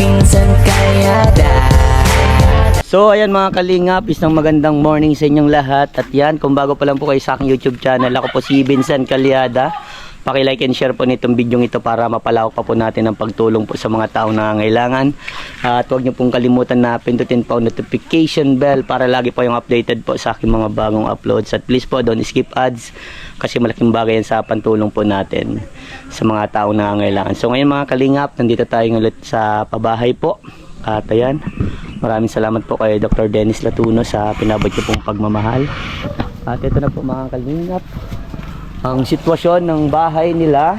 Pinsan Kalyada. So ayan mga kalingap, isang magandang morning sa inyong lahat. At yan, kung bago pa lang po kayo sa aking YouTube channel, ako po si Vincent Kalyada. Paki-like and share po nitong video ito para mapalawak pa po natin ang pagtulong po sa mga taong nangangailangan. At huwag niyo pong kalimutan na pindutin po ang notification bell para lagi po yung updated po sa aking mga bagong uploads. At please po don't skip ads kasi malaking bagay yan sa pantulong po natin sa mga taong nangangailangan. So ngayon mga kalingap, nandito tayo ulit sa pabahay po. At ayan, maraming salamat po kay Dr. Dennis Latuno sa pinabot niyo pong pagmamahal. At ito na po mga kalingap, ang sitwasyon ng bahay nila.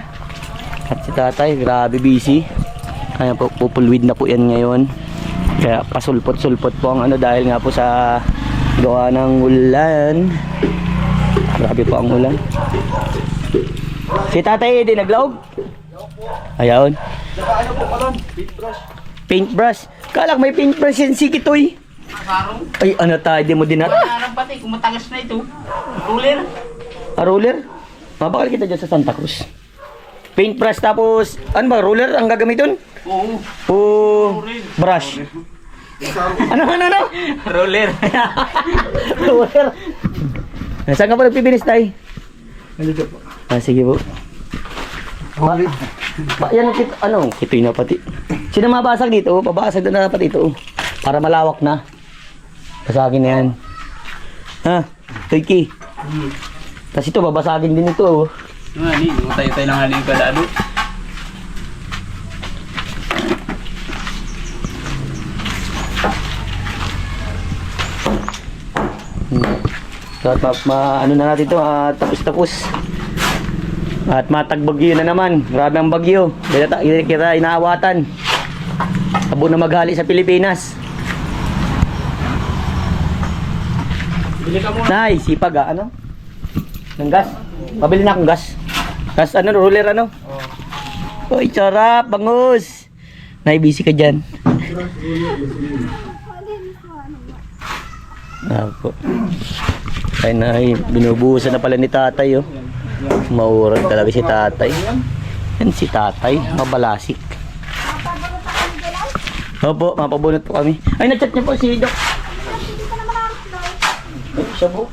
At si tatay, grabe busy. Kaya po, pupulwid na po yan ngayon. Kaya pasulpot-sulpot po ang ano dahil nga po sa gawa ng ulan. Grabe po ang ulan. Si tatay, di naglaog? Ayaw. Ano po kalan? Paintbrush. Paintbrush. Kalak may paintbrush yan si Kitoy. Sarong. Ay ano tayo, di mo dinat? Parang pati, kung matagas na ito. Ruler. Roller? Mabakal kita dyan sa Santa Cruz. Paintbrush tapos, ano ba, roller ang gagamitin? Oo. O brush? Ano? Ruler. Roller. Saan ka pa nagpibinis tayo? Nandito po. Sige po. Yan, kitoy na pati. Sino mabasag dito? Pabasag na dapat ito. Para malawak na. Basagin na yan. Ha? Toyki. Tapos ito, babasagin din ito. Oh. Ano, tayo-tayo lang halin ka lalo. So, at ano na natin ito, tapos-tapos. At matagbagyo na naman. Grabe ang bagyo. Kita inaawatan. Abo na maghali sa Pilipinas. Bili ka muna. Nay, sipag ano? Ng gas? Pabili na akong gas. Gas roller ano? Oh. Uy, sarap, bangus. Nay, busy ka dyan. Ako. Ay, nay, binubuhusan na pala ni tatay, oh. Maurag talaga si tatay. Yan si tatay, mabalasik. Opo, mapabunot po kami. Ay, na-chat niyo po si Doc. Ay, siya po.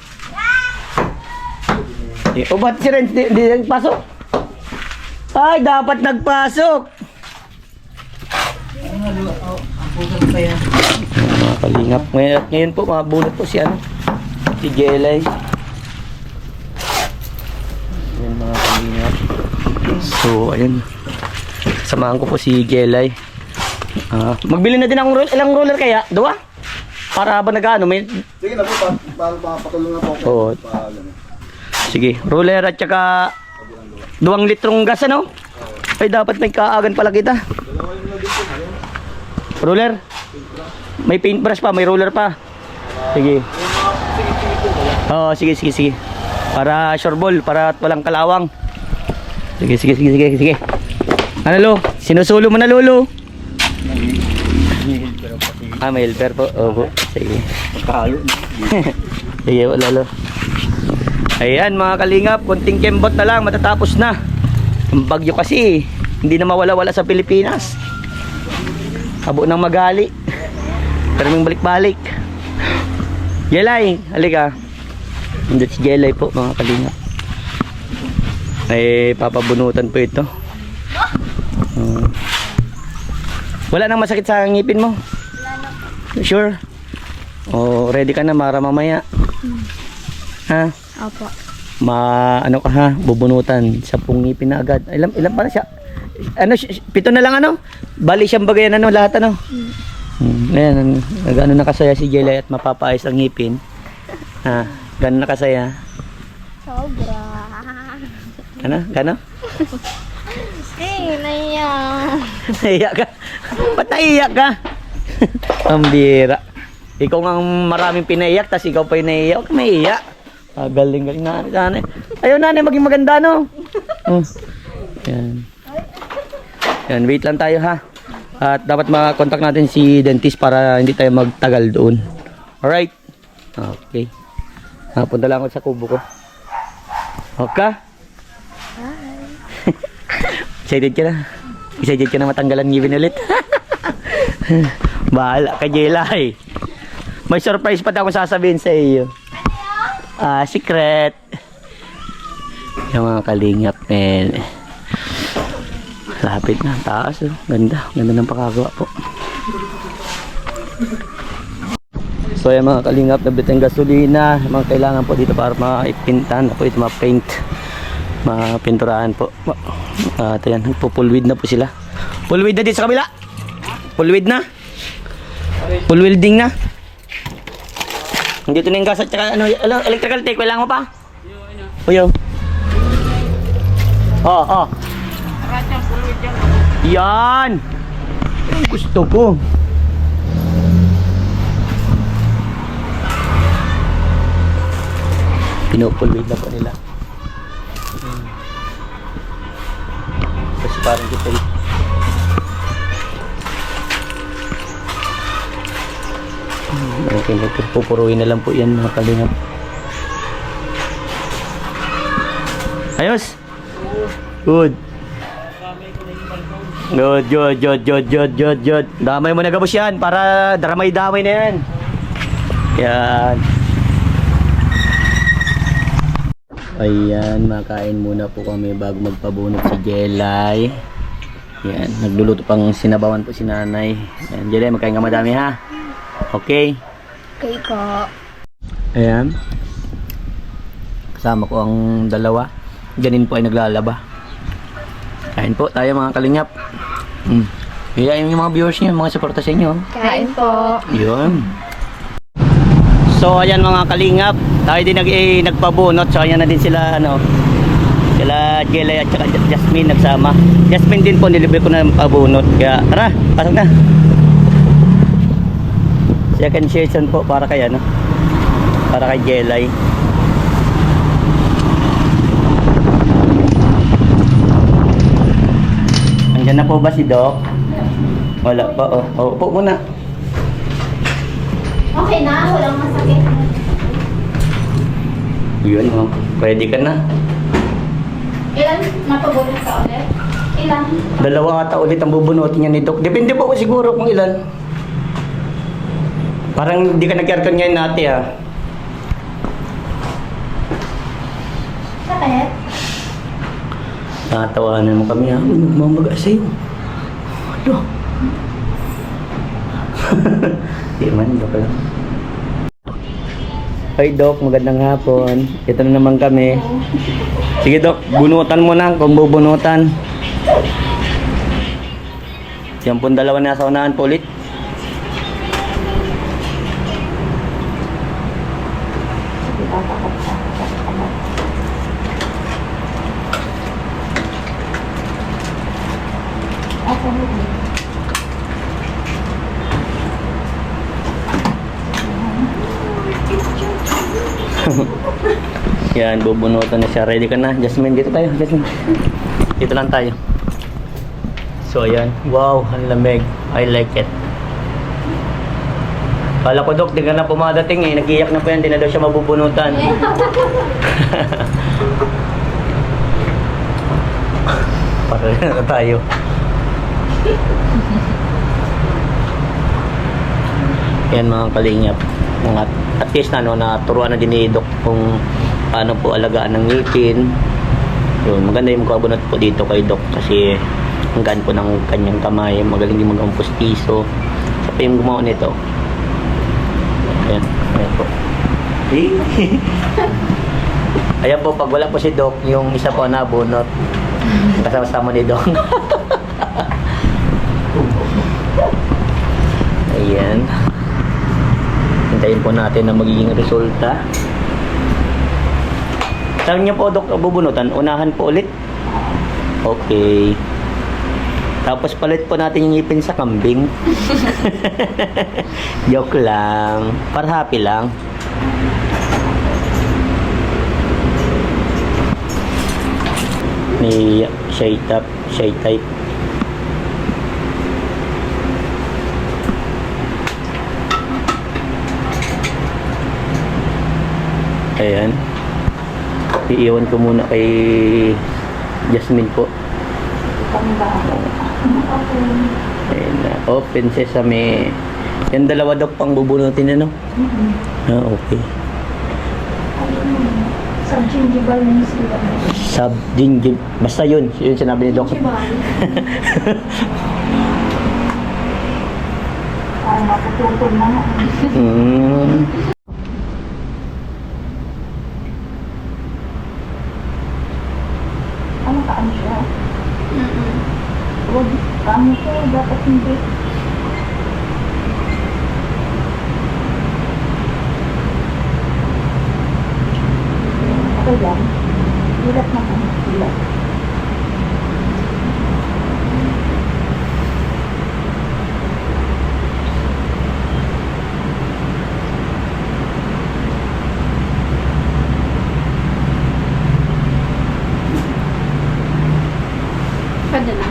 O ba't si Renz di nagpasok? Ay, dapat nagpasok. Mga kalingap. Ngayon po, mabunot po si si Jelay. Ayan mga kalingap. So, ayun. Samahan ko po si Jelay. Magbili na din akong roller. Ilang roller kaya? Dua? Para ba nag-ano? Sige na po, para makapatulong na po. Oo. Sige, roller at saka 2 litrong gas ano? Ay dapat may kaagan pala kita. Roller? May paintbrush pa, may roller pa. Sige. Oo, sige. Para sure ball, para walang kalawang. Sige. Ano lo? Sinusulo mo na lolo? May helper po. Opo. Sige. Sige, lolo. Ayan mga kalingap, konting kembot na lang, matatapos na. Ang bagyo kasi, hindi na mawala-wala sa Pilipinas. Abo nang magali. Karaming balik-balik. Jelay, halika. Hindi si Jelay po mga kalingap. Ay papabunutan po ito. Wala nang masakit sa ngipin mo? Sure? Oh, ready ka na para mamaya? Ha? Opo. Ano ka ha? Bubunutan. 10 ngipin na agad. Ilan pa na siya? 7 na lang ano? Bali siyang bagayan lahat ano? Ayan, gano'n nakasaya si Jelay at mapapaayos ang ngipin. Ha? Gano'n nakasaya? Sobra. Gano'n? Naiyak. Naiyak ka? Ba't naiyak ka? Ang bira. Ikaw ang maraming pinaiyak, tas ikaw pa yung naiyak. Huwag ka maiyak. Galing nanay. Ayaw nanay maging maganda no? Yan, wait lang tayo ha. At dapat makontak natin si dentist para hindi tayo magtagal doon. Alright? Okay. Punta lang ako sa kubo ko. Okay? Excited ka na? Excited ka na matanggalan ngipin ulit? Bahala ka, Jelay. May surprise pa akong sasabihin sa iyo. Secret. Yung mga kalingap, men. Lapit na, taas. Oh. Ganda. Ganda ng pakagawa po. So yung mga kalingap, nabit ang gasolina. Mga kailangan po dito para maipintan po ito, ma-paint. Mapinturahan po. Ito yan, nagpo-pulwid na po sila. Pulwid na dito sa kabila. Pulwid na. Full welding na. Dito na yung gas at saka ano, electrical tape. Kailangan mo pa? Uyo. Oh. Yan. Yung gusto ko. Pinupulwid na po nila. Kasi parang kita okay, pupuruin na lang po yan mga kalingap. Ayos? Good. Good. Damay mo na gabos yan para daramay-damay na yan. Yan. Ayan, makain muna po kami bago magpabunot si Jelay. Yan, nagluluto pang sinabawan po si nanay. Yan, Jelay, magkain ka madami ha. Okay. Okay ko. Ayan. Kasama ko ang dalawa. Ganin po ay naglalaba. Kain po tayo mga kalingap. Hiyain yung mga viewers niyo, mga suporta sa inyo. Kain po. Yun. So ayan mga kalingap, tayo din nagpabunot. So ayan na din sila sila Jelay at saka Jasmine nagsama. Jasmine din po nilibre ko na pabunot. Kaya tara, pasok na. Second session po para kay para kay Jelay. Andiyan na po ba si Doc? Wala pa oh. Upo muna. Okay na, walang masakit. Yun oh, pwede ka na. Ilan mapabulot ka ulit? Ilan? 2 ata ulit ang bubunutin niya ni Doc. Depende po siguro kung ilan. Parang hindi ka nag-aircon ngayon natin Sakit? Natawanan mo kami ha. Nagmamaga sa'yo. Ano? Di man, Doc lang. Hi Doc, magandang hapon. Ito na naman kami. Sige Doc, bunutan mo na kung bubunutan. Yan po 2 nasa unahan po ulit. Yan, bubunutan na siya. Ready ka na? Jasmine, dito tayo. Jasmine. Dito lang tayo. So, ayan. Wow, ang lamig. I like it. Kala ko, Dok, di ka na pumadating eh. Nag-iyak na po yan. Di na daw siya mabubunutan. Para na tayo. Yan mga kalingap. At least naturuan na din ni Doc kung paano po alagaan ng ngipin. Yun, maganda yung kabunot po dito kay Doc kasi ang gaan po ng kanyang kamay, magaling din mag-ampustiso. Sa pa yung gumawa nito. Ayan, ayan po. Ayan po, pag wala po si Doc, yung isa po nabunot. Kasama-sama ni Doc. Ayan. Hintayin po natin na magiging resulta. Saan niyo po, Dok, bubunutan? Unahan po ulit? Okay. Tapos palit po natin yung ngipin sa kambing. Joke lang. Para happy lang. May shy type. Ayan. Iiwan ko muna kay Jasmine po. Ayan na. Open sesame. Yan dalawa daw pang bubunutin ano? Ah, okay. Subgingival na sila. Subgingival. Basta yun. Yun sinabi ni Doc. Parang mapututol na nga. Ano kaan siya? Huwag kami ko, dapat hindi. Okay lang. Hirap naman. Hirap. Pwede na.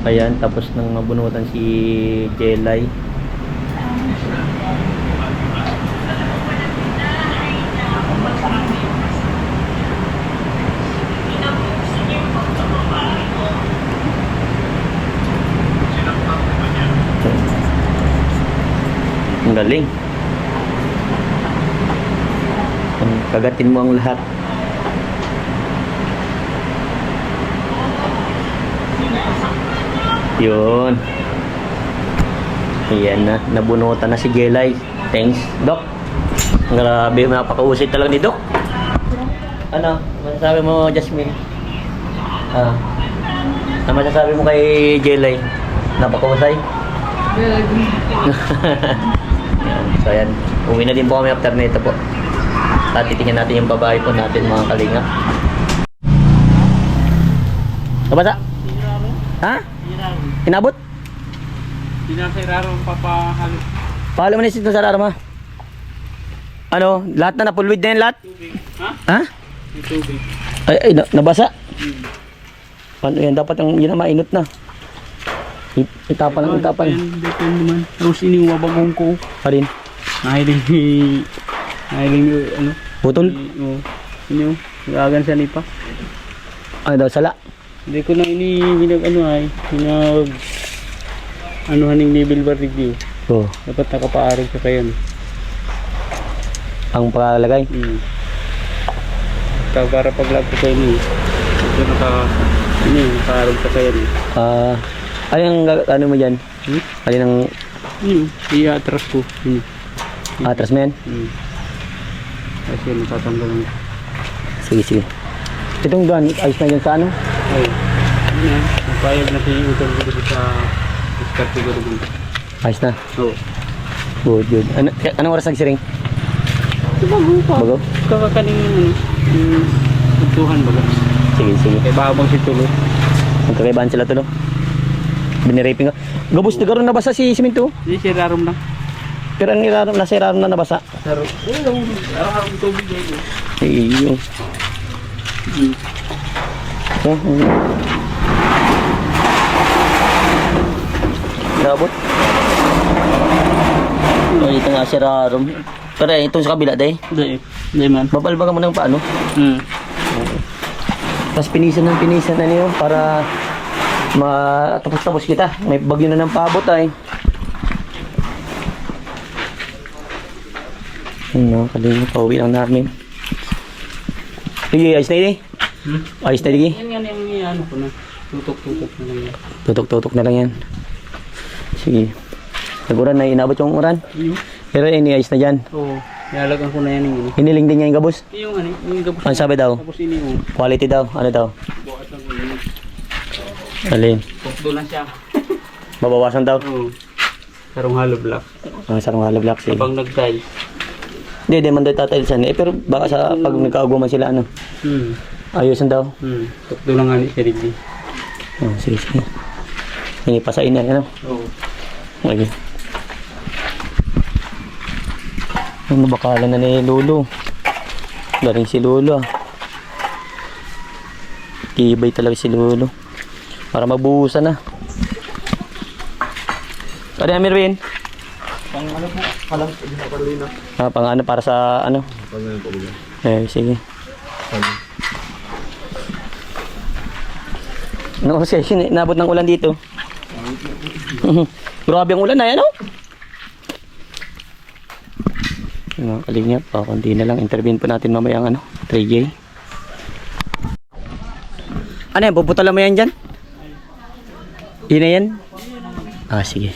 Ayan, tapos nang mabunutan si Jelay. Ang galing. Kagatin mo ang lahat. Yun. Ayan na. Nabunutan na si Jelay. Thanks, Doc. Grabe, napakausit talaga ni Doc. Ano? Masasabi mo, Jasmine? Ano masasabi mo kay Jelay? Napakausay? Ayan. So, ayan. Uwi na din po kami after nito po. At titingnan natin yung babae po natin, mga kalinga. Kabasa? Ha? Inabot? Hindi na sa irarong papahalo. Pahalo mo na ito sa arama. Ano? Lahat na napulwid na yan lahat? Tubig. Ha? Ha? May tubig. Ay, nabasa? Ano yan? Dapat yung yun na mainot na. Itapan lang, itapan. Depende naman. Tapos iniwabagong ko. Pa rin. Nahiling ano? Putol? Oo. Ano? Nagagan sa lipa. Ano daw, sala? Hindi ko na anuhan ng level bar review. Oo. Dapat nakapaarog ka kayo. Ang pakalagay? Para paglag ko kayo niyo. Ito nakaarog ka kayo. Ano yung ano mo dyan? Ano yung I-atras ko. atras mo yan? Kasi natatanggalan. Sige, sige. Itong doon, ayos na yun sa ano? Ay, ano yan? Napayag na si utang ko dito sa diskarte ko dito. Ayos na? Oo. Good, good. Anong oras nagsiring? Bago pa. Bago? Kakakaning tutuhan baga. Sige, sige. Kaya babang si Tulo. Magkakaibahan sila to, no? Biniraping ka. Gabos na karoon na basa si Siminto? Hindi, si Rarom lang. Pero ang iraram, nasa iraram na nabasa. Saro. Araw-araw tubig dito. Iyo. Labot. Oh, ito nga si Rarom. Pero itong sa kabila, day. Hindi man. Babalbagan mo ng paano. Tapos pinisan na niyo para matapos-tapos kita. May bagyo na ng paabot ay. Ano, kaling pauwi lang namin. Sige, ayos na yun eh. Ayos na yun. Yan yung ano ko na. Tutok-tutok na lang yan. Tutok-tutok na lang yan. Sige. Naguran na inabot yung uran. Pero ini-ayos na dyan. Oo. Nilalagan ko na yan yung ini. Hiniling din niya yung gabos. Yung ano, yung gabos. Ano sabi daw? Tapos ini yung Quality daw. Ano daw? bukas lang ko yun. Alin? Tukdo lang siya. Mabawasan daw. Oo. Sarong hollow block. Ang sarang hollow block. Sige. Habang nag-tile. Hindi, man daw tatailsan. Eh, pero baka sa pag nagkaaguman sila, ano? Ayusan daw. Tukdo lang nga ni Sir Rigby. Oh, sige, sige. Hindi pa sa ina, ano? Oo. Okay. Ano, bakala na ni Lolo. Galing si Lolo, ah. Tibay talaga si Lolo. Para mabuhusan na. Ano yan, Mirwin? Pang ano po, palang, Carolina. Ah, pang ano, para sa ano? Eh, sige. Ano kasi, nabot ng ulan dito. Grabe ang ulan na, ano? Mga kalingap, kundi na lang. Intervene po natin mamaya ang ano, 3J. Ano yan, puputalan mo yan dyan? Yun na yan? Ah, sige.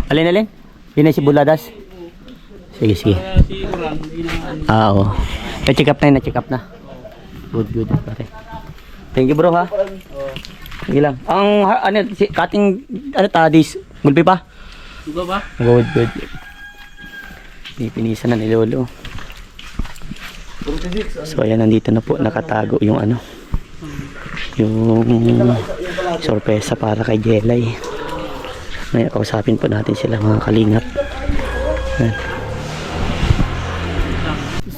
Alin? Yun na si Buladas? Sige, sige. Ah, oo. Na-check up na. Good, pare. Thank you, bro, ha? Sige lang. Ang, ano, si, cutting, ano, tadis. Gulpi pa? Suga ba? Good. Pinisa na ni Lolo. So, ayan, nandito na po. Nakatago yung ano. Yung sorpresa para kay Jelay. May kausapin po natin sila, mga kalingap. Ayan.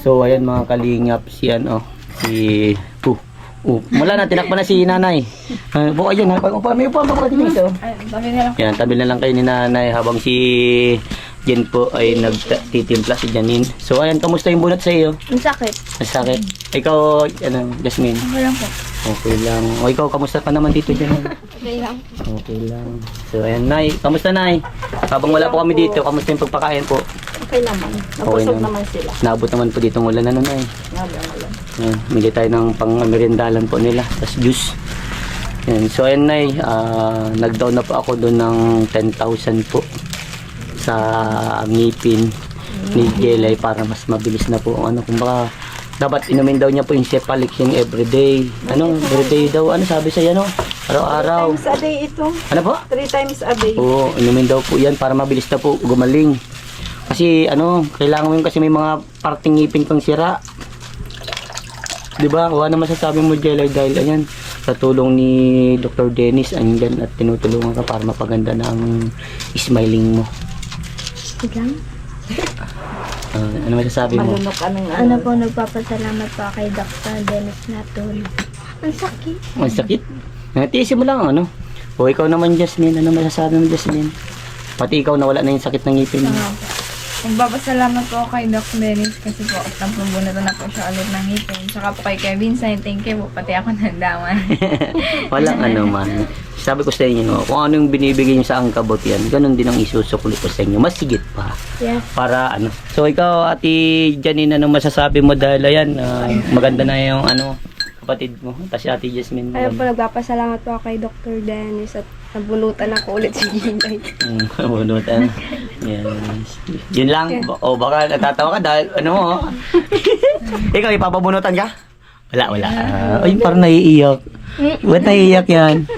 So, ayan, mga kalingap. Si ano, si wala na, tinakpan na si nanay. Buka yun, may upa ba dito? Yan, tabi na lang kayo ni nanay habang si Jen po ay nagtitimpla si Janine. So ayan, kamusta yung bunot sa iyo? Ang sakit. Masakit. Ikaw, ano, Jasmine? Okay lang po. Okay lang. O ikaw, kamusta ka naman dito, Janine? Okay lang. Okay lang. So ayan, Nay. Kamusta, Nay? Habang wala po kami dito, kamusta yung pagpakain po? Okay naman. Nabusog naman sila. Nabot naman po dito ng ulan, ano, Nay? Nalang. Ayan, bili tayo ng pang-merindalan po nila, tas juice. Ayan, so ayan, Nay, nag-down na po ako doon ng 10,000 po sa ngipin ni Jelay para mas mabilis na po. Ano, kumbaga, dapat inumin daw niya po yung Cephalexin everyday. Ano, everyday daw, ano sabi sa'yo, ano? Araw-araw. 3 times a day ito. Ano po? 3 times a day. Oo, inumin daw po yan para mabilis na po gumaling. Kasi ano, kailangan mo yun kasi may mga parting ngipin kang sira. Diba? Kuha na masasabi mo, Jelay, dahil ayan, sa tulong ni Dr. Dennis, andyan at tinutulungan ka para mapaganda na ang smiling mo. Sigang? Ano masasabi mo? Malunok kaming Ano po, nagpapasalamat po kay Dr. Dennis Natul. Ang sakit. Ang sakit. Tiisin mo lang, ano? O ikaw naman, Jasmine, ano masasabi mo, Jasmine? Pati ikaw nawala na yung sakit ng ngipin mo. Magpapasalamat po kay Doc Dennis kasi po nagbubunatan na po siya ulit ng ngipin. Tsaka po kay Kevin Sain, thank you po. Pati ako nagdaman. Walang ano man. Sabi ko sa inyo, no, kung ano yung binibigay nyo sa angkabot yan, ganun din ang isusukli ko sa inyo. Mas sigit pa. Yes. Para ano. So ikaw, Ate Janine, ano masasabi mo dahil ayan, maganda na yung ano, kapatid mo. Tapos si Ate Jasmine. Ayun po, nagpapasalamat po kay Dr. Dennis at nabunutan ako ulit si Gilay. Bunutan. Yes. Yun lang. O baka natatawa ka dahil ano mo. Ikaw, ipapabunutan ka? Wala. Ay, parang naiiyak. Ba't naiiyak yan?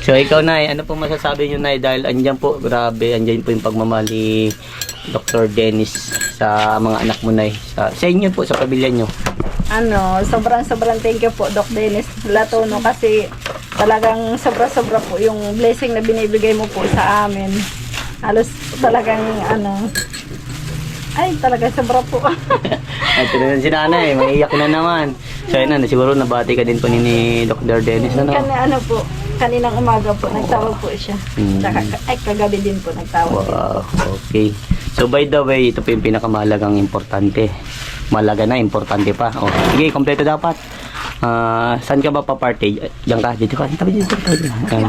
So ikaw, Nay, ano po masasabi nyo, Nay? Dahil andyan po, grabe, andyan po yung pagmamahal ni Dr. Dennis sa mga anak mo, Nay. Sa inyo po, sa pamilya nyo. Sobrang thank you po, Doc Dennis Latono, kasi talagang sobra po yung blessing na binibigay mo po sa amin. Halos talagang ay talagang sobra po. At ito na si nanay, maiiyak na naman. So yun na, siguro nabati ka din po ni Dr. Dennis, ano? Po, kaninang umaga po, nagtawag po siya. Saka, kagabi din po nagtawag. Wow, okay. So by the way, ito po yung pinakamahalagang importante. Malaga na, importante pa. Oh, sige, kompleto dapat. Saan ka ba pa-party? Diyan ka, dito ka. Dito Dito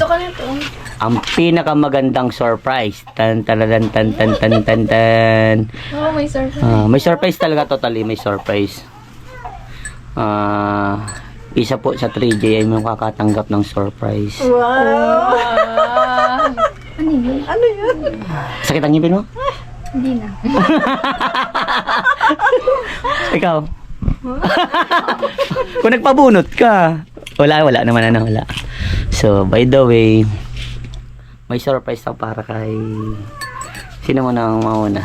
ka na ito. Ang pinakamagandang surprise. Tan tan tan tan tan tan tan tan. Oh, may surprise. May surprise talaga, totally may surprise. Isa po sa 3J ay may kakatanggap ng surprise. Wow! Ano yun? Sakit ang ngipin mo? Hindi na. Ikaw? Kung nagpabunot ka. Wala naman, wala. So, by the way, may surprise ako para kay... Sino mo nang mauna?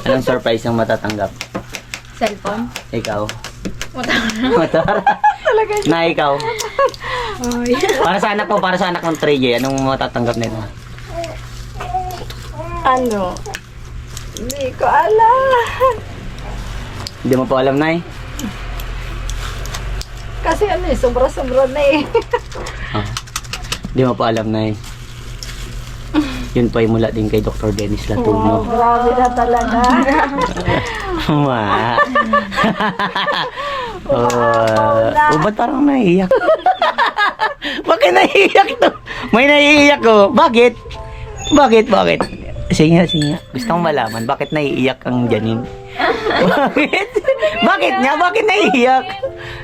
Anong surprise ang matatanggap? Cellphone. Ikaw? Motor. Na ikaw? Para sa anak ng 3J, anong matatanggap nila? Hindi ko alam. Hindi mo pa alam, Nay? Kasi sobra-sobra na eh. Hindi mo pa alam, Nay. Yun pa ay mula din kay Dr. Dennis Latuno. Grabe na talaga. Ba't parang naiiyak? Bakit naiiyak to? May naiiyak ko. Bakit? Sige nga. Gusto kong malaman, bakit naiiyak ang Janine? Bakit? Bakit naiiyak?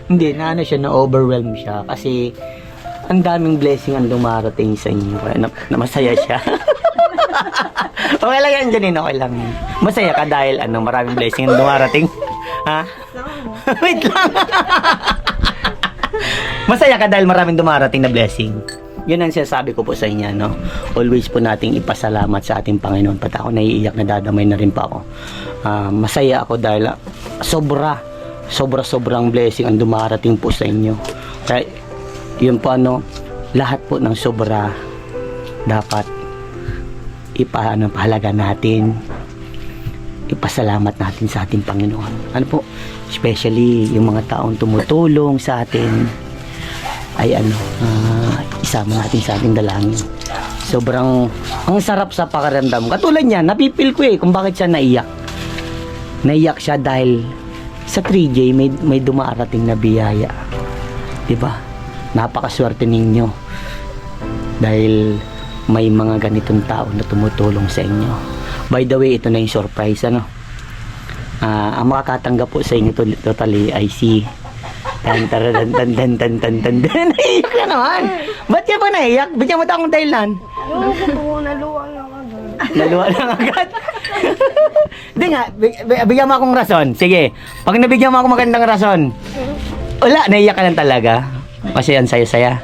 Hindi, na-overwhelm siya. Kasi, ang daming blessing ang dumarating sa inyo. Kaya na masaya siya. Okay lang yan, Janine. Okay lang. Masaya ka dahil maraming blessing ang dumarating. Ha? Wait lang. Masaya ka dahil maraming dumarating na blessing. Yun ang sinasabi ko po sa inyo, no? Always po nating ipasalamat sa ating Panginoon. Pati ako naiiyak, nadadamay na rin pa ako. Masaya ako dahil sobrang blessing ang dumarating po sa inyo. Kaya, yun po lahat po ng sobra dapat pahalaga natin, ipasalamat natin sa ating Panginoon. Especially yung mga taong tumutulong sa atin ay isama natin sa ating dalangin. Sobrang ang sarap sa pakiramdam. Katulad niya, napipil ko kung bakit siya naiyak. Naiyak siya dahil sa 3J may dumarating na biyaya. 'Di ba? Napakaswerte ninyo dahil may mga ganitong tao na tumutulong sa inyo. By the way, ito na yung surprise, ang makakatanggap po sa inyo totally ay si naiyak ka naman. Ba't ka ba naiyak? Bigyan mo tayo akong dahilan. Naluwa lang agad. Naluwa lang agad. Hindi nga, bigyan mo akong rason. Sige, pag nabigyan mo akong magandang rason, wala, naiyak ka lang talaga. Kasi ang saya-saya.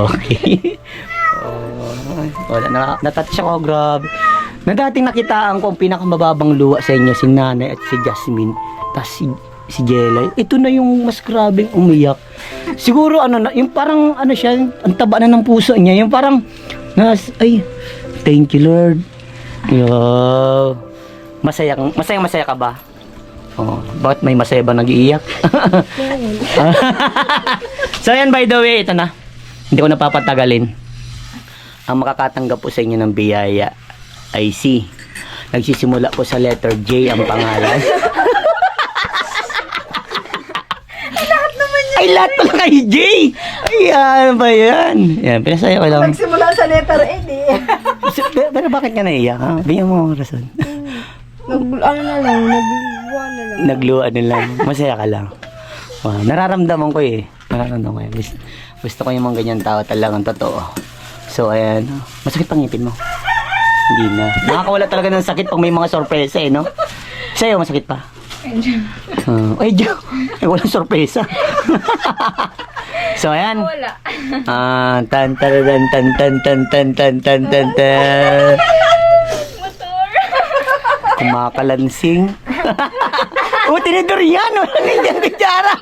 Okay. Wala, natouch ako, grabe. Na dating nakitaan ko ang pinakamababang luwa sa inyo, si Nanay at si Jasmine. Tapos si Jelay. Ito na yung mas grabeng umiyak. Siguro yung parang siya, ang taba na ng puso niya. Yung parang, ay, thank you Lord. Masaya ka ba? Oh, bakit may masaya ba nag-iiyak? So yan, by the way, ito na. Hindi ko napapatagalin. Ang makakatanggap po sa inyo ng biyaya ay si. Nagsisimula po sa letter J ang pangalan. Lahat naman yun. Ay, lahat pala kay J. Ay, ano ba yan? Yan, pinasaya ko lang. Nagsimula sa letter A Pero bakit ka naiyak? Ha? Bigyan mo ang rason. Nagluwa na lang. Masaya ka lang. Wow, nararamdaman ko Gusto ko yung mga ganyan tao talagang totoo. So, ayan. Masakit pang ngipin mo? Hindi na. Nakakawala talaga ng sakit pag may mga sorpresa no? Sa'yo, masakit pa? Ay, Diyo. Walang sorpresa. So, ayan. Wala. Tan Motor. Kumakalansing. Tinidor yan. Walang yan, kutsara.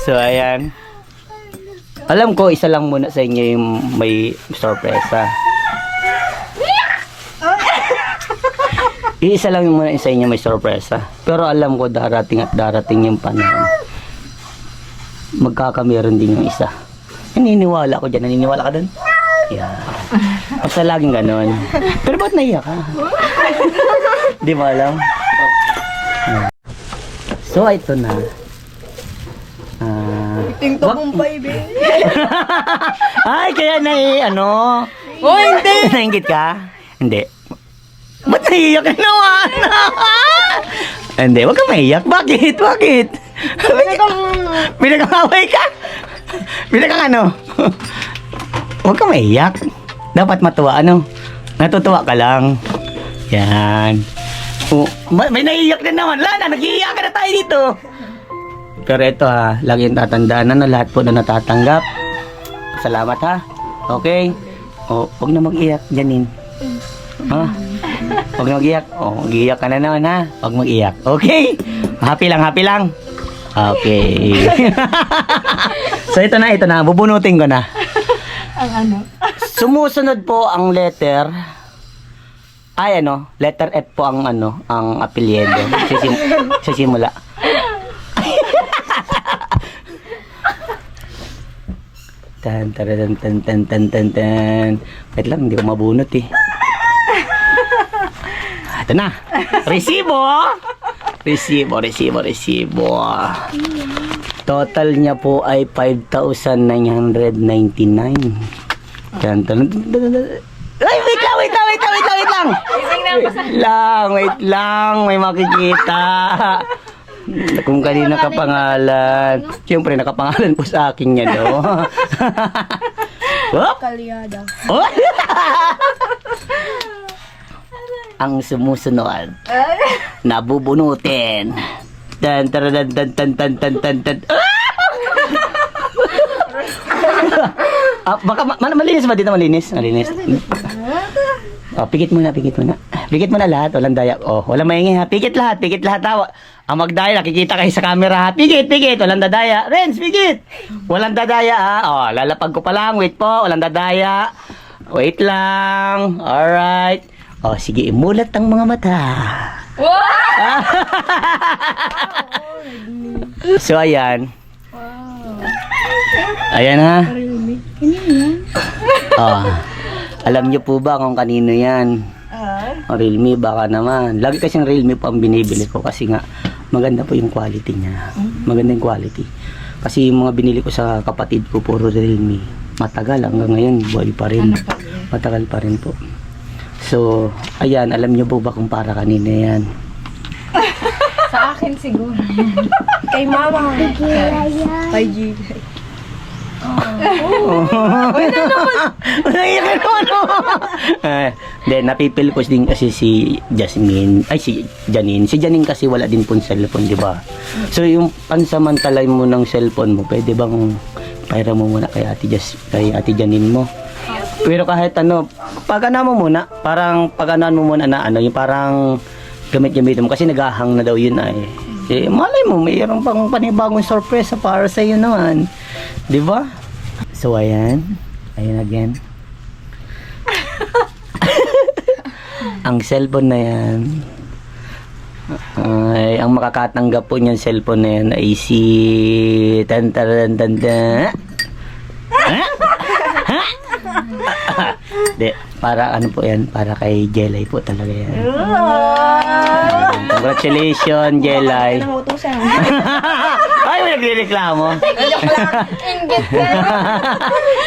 So, ayan. Alam ko, isa lang muna sa inyo yung may sorpresa. Iisa lang yung muna sa inyo may sorpresa. Pero alam ko darating at darating yung panahon. Magkakameron din yung isa. Naniniwala ko dyan. Naniniwala ka dun? Yeah. Basta laging ganon. Pero ba't naiyak ka? Di mo alam? So, ito na. Tingto kong 5 eh. Ay, kaya ano? Oh, hindi! Nainggit ka? Hindi. Ba't naiiyak ka naman? Hindi, wag kang maiyak. Bakit? Bakit? Pinag-away ka? Pinag ano? Huwag kang maiyak. Dapat matuwa, ano? Natutuwa ka lang. Yan. Oh, may naiiyak na naman. Lana, nag-iiyak ka na tayo dito. Pero ito ha, lagi yung tatandaan na lahat po na natatanggap. Salamat ha. Okay? O, huwag na mag-iyak, Janine. Ha? Huwag na mag-iyak. O, mag-iyak ka na naman ha. Huwag mag-iyak. Okay? Happy lang, happy lang. Okay. So ito na. Bubunutin ko na. Ang ano? Sumusunod po ang letter. Ay letter F po ang ang apelyido. Sa simula. Tan. Wait lang, hindi ko mabunot eh. Ito na. Resibo. Total niya po ay 5,999. Ay, wait lang. May makikita. Kung kanina kapangalan. Siyempre, nakapangalan po sa akin yan, no? Oh! Kalyada. Oh! Ang sumusunod. Nabubunutin. Tan. Baka malinis ba dito? Malinis. Oh, pikit muna. Pikit mo na lahat, walang daya. Oh, walang maingay ha. Pikit lahat ha. Ang magdaya, nakikita kayo sa camera ha. Pikit, walang dadaya. Renz, pikit. Walang dadaya ha. Oh, lalapag ko pa lang. Wait po, walang dadaya. Wait lang. Alright. Oh, sige, imulat ang mga mata. So, ayan. Ayan ha. Oh. Alam niyo po ba kung kanino yan? Realme, baka naman. Lagi kasing Realme po ang binibili ko kasi nga maganda po yung quality niya. Maganda yung quality. Kasi yung mga binili ko sa kapatid ko, puro Realme. Matagal, hanggang ngayon, buhay pa rin. Matagal pa rin po. So, ayan, alam niyo po ba kung para kanino yan? Sa akin siguro. Kay mama. 5G. Then napipil ko din kasi si Janine. Si Janine kasi wala din pong cellphone, di ba? So yung pansamantalay mo ng cellphone mo, pwede bang pahiram mo muna kay Ate Janine mo? Pero kahit pag-ana mo muna, parang pag-anan mo muna na yung parang gamit-gamit mo kasi naghahang na daw yun ay. Eh, malay mo, mayroon pang panibagong sorpresa para sa iyo naman. Di ba? So, ayan. Ayan again. Ang cellphone na yan, ang makakatanggap po niyan cellphone na yan ay si De, para po yan, para kay Jelay po talaga yan. Congratulations, Jelay. Ay, may nagre-reklamo. Inggit ka.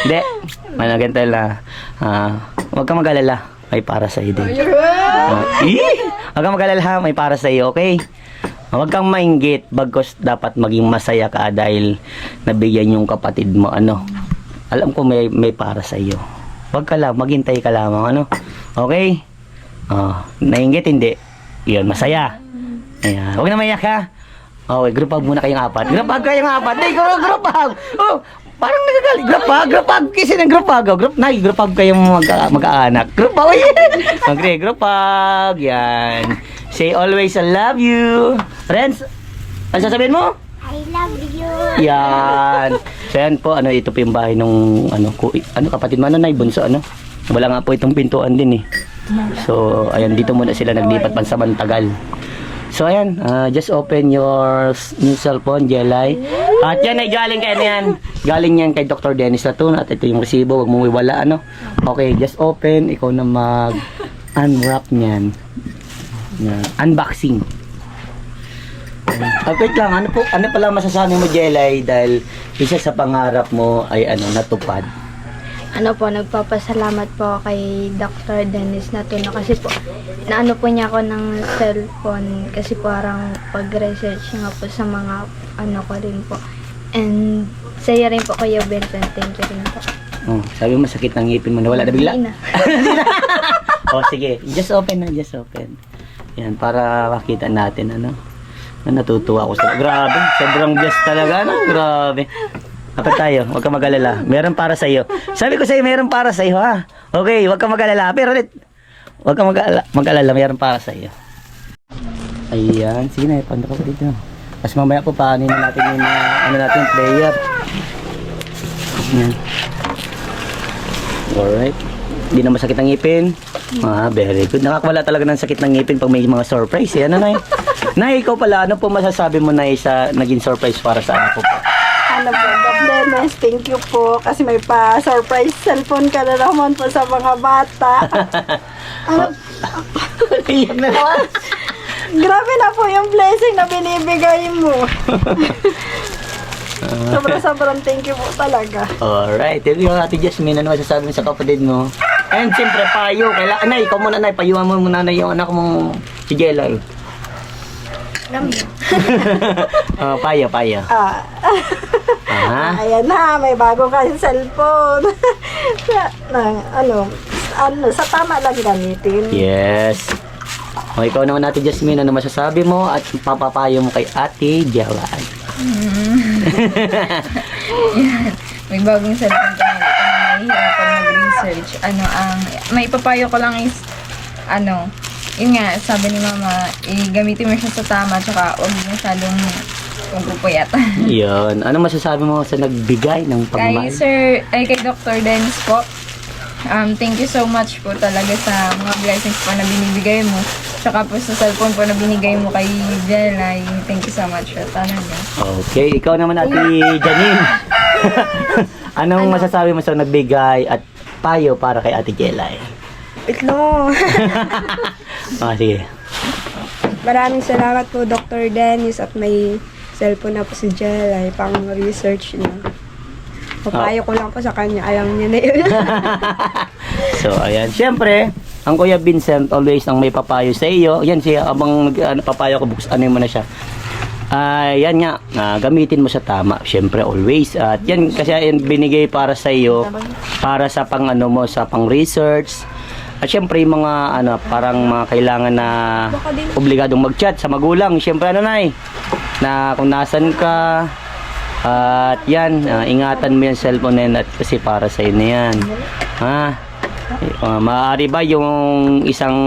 De, ganito lang. Huwag kang mag-alala. May para sa iyo din. Huwag kang mag-alala, may para sa iyo, okay? Huwag kang mainggit, bagkos dapat maging masaya ka dahil nabigyan yung kapatid mo, alam ko may para sa iyo. Huwag ka lang, maghintay ka lamang, okay? Nainggit, hindi. Yun, masaya. Ayan. Huwag na maiyak ha. Okay, group hug muna kayong apat. Group hug kayong apat. Hey, group hug. Oh, parang nagagali. Group hug. Kasi ng group hug. Group hug kayong mag-aanak. Group hug. Okay, group hug. Yan. Say always I love you. Friends, ano sasabihin mo? I love you. Yan. So yan po, ito po yung bahay nung kapatid mo, Nay, bunso, wala nga po itong pintuan din eh. So, ayan, dito muna sila naglipat pansamantagal. So, ayan, just open your new cellphone, Jelay. At yan ay galing kay ano yan. Galing yan kay Dr. Dennis Latun. At ito yung resibo, wag mong iwala, ano. Okay, just open. Ikaw na mag-unwrap niyan. Yan. Unboxing. Wait lang, ano pala masasabi mo, Jelay, dahil isa sa pangarap mo ay natupad? Ano po, nagpapasalamat po kay Dr. Dennis Natuno kasi po, naano po niya ako ng cellphone kasi parang pag-research nga po sa mga ko rin po. And saya rin po kayo, Benson. Thank you rin po. Oh, sabi mo sakit ng ngipin mo, nawala na bigla? Hindi na. Oh, sige. Just open na, just open. Yan, para makita natin, natutuwa ako sa... Grabe, sobrang blessed talaga, Grabe. Kapag tayo, huwag ka mag-alala. Meron para sa iyo. Sabi ko sa iyo, meron para sa iyo, ha? Okay, huwag ka mag-alala. Pero ulit, huwag ka mag-alala, meron para sa iyo. Ayan, sige na, panda ka po dito. Tapos mamaya po, paano na natin yung natin, player. Ayan. Alright. Hindi na masakit ang ngipin. Very good. Nakakawala talaga ng sakit ng ngipin pag may mga surprise. Nay? Nay, ikaw pala, ano po masasabi mo, Nay, sa naging surprise para sa anak ko po? Ano po, Doc Dennis, thank you po. Kasi may pa-surprise cellphone ka na naman po sa mga bata. Iyan na. Grabe na po yung blessing na binibigay mo. Sobrang thank you po talaga. Alright. Thank you, Ate Jasmine. Ano masasabi mo sa kapatid mo? And siyempre, payo. Nay, ikaw muna, Nay. Payuhan mo muna na yung anak mong si Jelay. Payo. Ayan na, may bago kayong cellphone. Sa tama lang gamitin. Yes. O, ikaw naman, Ate Jasmine. Ano masasabi mo at papapayo mo kay Ate Jelay? Yan. May bagong cellphone ka na nahihirapan mag-research. May papayo ko lang is, yun nga, sabi ni Mama, gamitin mo siya sa tama, tsaka huwag masyadong pupuyat. Yun. Ano masasabi mo sa nagbigay ng pagmamahal? Kay Dr. Dennis po, thank you so much po talaga sa mga blessings po na binibigay mo. Tsaka po sa cellphone po na binigay mo kay Jelay. Thank you so much po talaga. Okay, ikaw naman, Ate Janine. Anong masasabi mo sa nagbigay at payo para kay Ate Jelay? Ito. Sige. Maraming salamat po, Dr. Dennis, at may cellphone na po si Jelay pang research niya. Papayo ko lang po sa kanya, alam niya na yun. So, ayan. Siyempre, ang Kuya Vincent always ang may papayo sa iyo. Yan siya, abang papayo ko, mo na siya. Yan nga, gamitin mo sa tama. Siyempre, always. At yan, kasi yan binigay para sa iyo, para sa pang sa pang research. At syempre, yung mga parang mga kailangan na obligadong mag-chat sa magulang. Siyempre, Nay, na kung nasan ka, at yan, ingatan mo yung cellphone na yan at kasi para sa iyo na yan. Maaari ba yung isang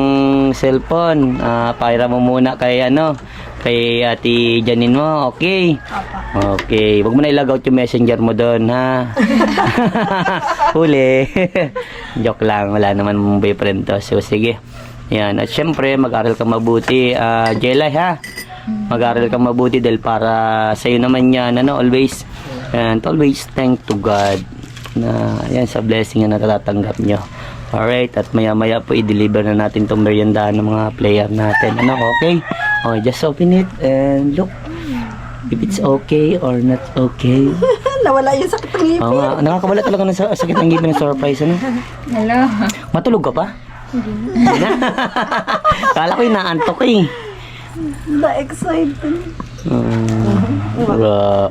cellphone, paira mo muna kay kay Ate Janine mo, okay? Okay, wag mo na ilagaw yung messenger mo doon, ha? Huli. Joke lang, wala naman mong boyfriend to. So, sige. Yan, at syempre, mag-aral ka mabuti, Jelay, ha? Mag-aral ka mabuti dahil para sa'yo naman yan, always. And always thank to God na yan sa blessing na natatanggap nyo. Alright, at maya-maya po i-deliver na natin itong meriendahan ng mga player natin. Okay? Okay, just open it and look if it's okay or not okay. Nawala yung sakit ng ngipin. Nakakawala talaga ng sakit ng ngipin ng surprise. Hello. Matulog ka pa? Hindi na. Kala ko inaantok eh. Na-excited.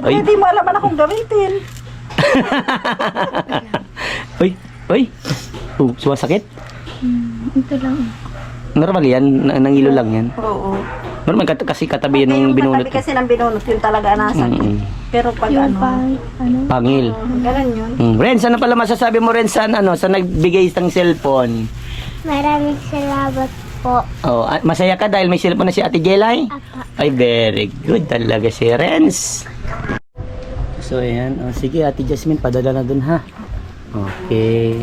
Ay. Hindi mo alam na kung gamitin. Uy. Sumasakit? Ito lang. Normal yan? Nangilo lang yan? Oo. Normal kasi katabi yan ng binunot. Katabi kasi ng binunot yun talaga nasakit. Pero pag Pangil. ganun yun. Renz, ano pala masasabi mo, Renz, sa nagbigay ng cellphone? Maraming salamat po. Masaya ka dahil may cellphone na si Ate Jelay? Ay, very good talaga si Renz. So, ayan. Sige, Ate Jasmine, padala na dun, ha? Okay.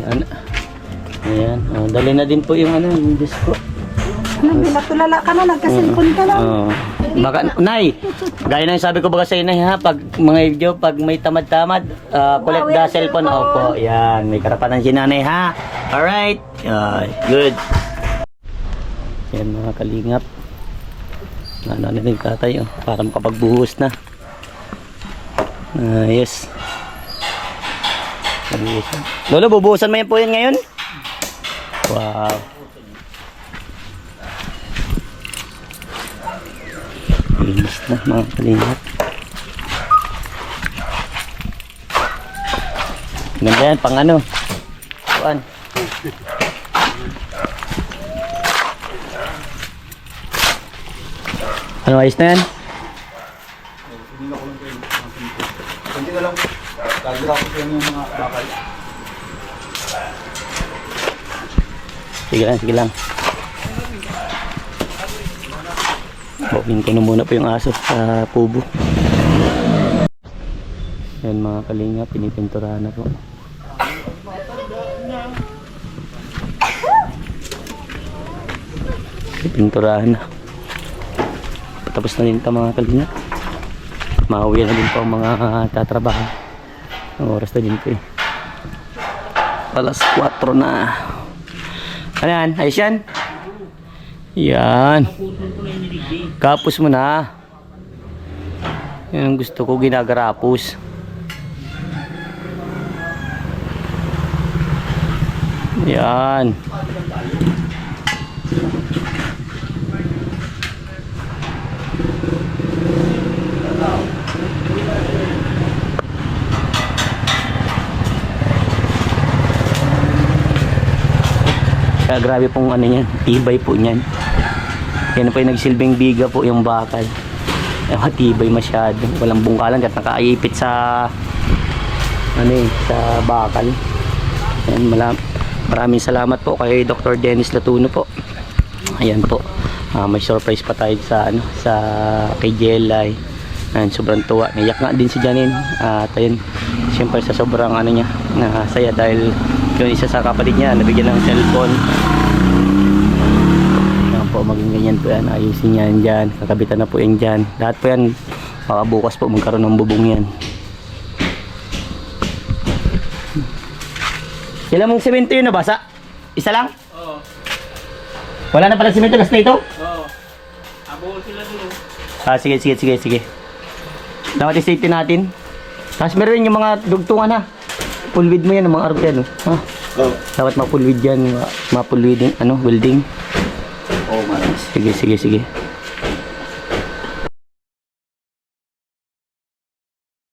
Ayan. Dali na din po yung ano, yung disco. Ano, binatulala ka na, nagka-cellphone ka lang. Baka, Nay, gaya na yung sabi ko baga sa inay ha, pag mga video, pag may tamad-tamad, collect the cellphone. Opo, yan, may karapatan si nanay ha. Alright, good. Yan mga kalingap. Ano na yung tatay, para makapagbuhos na. Yes. Bubuhusan. Lolo, bubuhusan mo yan po yan ngayon? Wow. Linis na mga kalingap. Ganda yan, pang ano? Kuan. Ano, ayos na yan? Hindi na lang. Kagura ko yung mga bakal. Sige lang. Booking ko na muna po yung aso sa kubo. Yan mga kalingap, pinipinturahan na po. Pinipinturahan na. Tapos na din ito mga kalingap. Mauwi na din po ang mga tatrabaho. Ang oras na din po eh. Alas 4 na. Ano yan? Ayos yan? Yan. Kapos mo na. Yan ang gusto ko, ginagarapos. Yan. Kaya grabe pong ano yan, tibay po niyan. Yan po yung nagsilbing biga po yung bakal. Matibay masyado, walang bungkalan at nakaipit sa ano eh, sa bakal. Yan, maraming salamat po kay Dr. Dennis Latuno po. Ayan po. May surprise pa tayo sa ano, sa kay Jelay. Ayan, sobrang tuwa. Naiyak nga din si Janine. At ayun, siyempre sa sobrang ano niya, nasaya dahil yung isa sa kapatid niya nabigyan ng cellphone. Yan po, maging ganyan po yan. Ayusin yan dyan. Kakabitan na po yan dyan. Lahat po yan, baka bukas po magkaroon ng bubong yan. Ilan mong semento yun nabasa? Isa lang? Oo. Wala na pala semento, last na ito? Oo. Abo sila dun. Sige. Dapat i-safety natin. Tapos meron yung mga dugtungan ha. Pulwid mo yan, ang mga arp yan. Ha? Oh. Dapat mapulwid yan, mapulwid ano, welding. Oh, maraming. Sige.